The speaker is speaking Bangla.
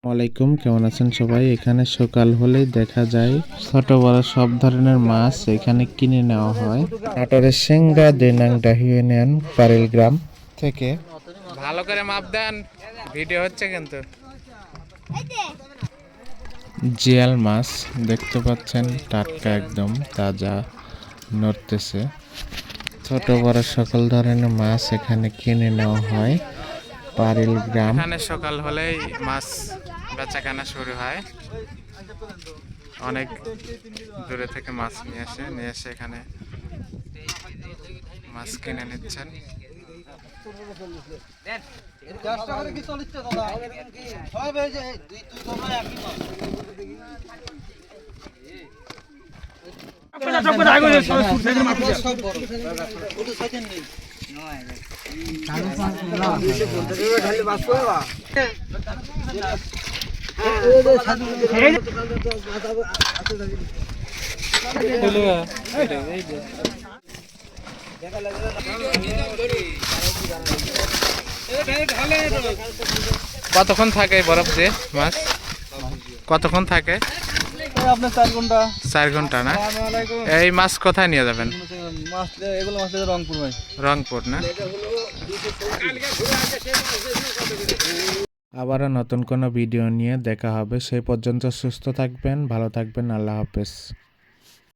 ওয়ালাইকুম, কেমন আছেন সবাই? এখানে সকাল হলেই দেখা যায় ছোট বড় সব ধরনের মাছ এখানে কিনে নেওয়া হয় নাটোরের সিংড়া দেনাংডাহি ইউনিয়ন পারেল গ্রাম থেকে। ভালো করে মাপ দেন, ভিডিও হচ্ছে কিন্তু। জিয়াল মাছ দেখতে পাচ্ছেন, টাটকা একদম তাজা নড়তেছে। ছোট বড় সকল ধরনের মাছ এখানে কিনে নেওয়া হয় পারেল গ্রাম। এখানে সকাল হলেই মাছ বেচাকেনা শুরু হয়। অনেক দূরে থেকে মাছ নিয়ে এসে এখানে মাছ কিনে নিচ্ছেন। কতক্ষণ থাকে বরফ দিয়ে মাছ? কতক্ষণ থাকে? আপনার 4 ঘন্টা। 4 ঘন্টা না? এই মাছ কোথায় নিয়ে যাবেন? এগুলো মাছ রংপুর ভাই। রংপুর না? আবারও নতুন কোনো ভিডিও নিয়ে দেখা হবে। সেই পর্যন্ত সুস্থ থাকবেন, ভালো থাকবেন। আল্লাহ হাফেজ।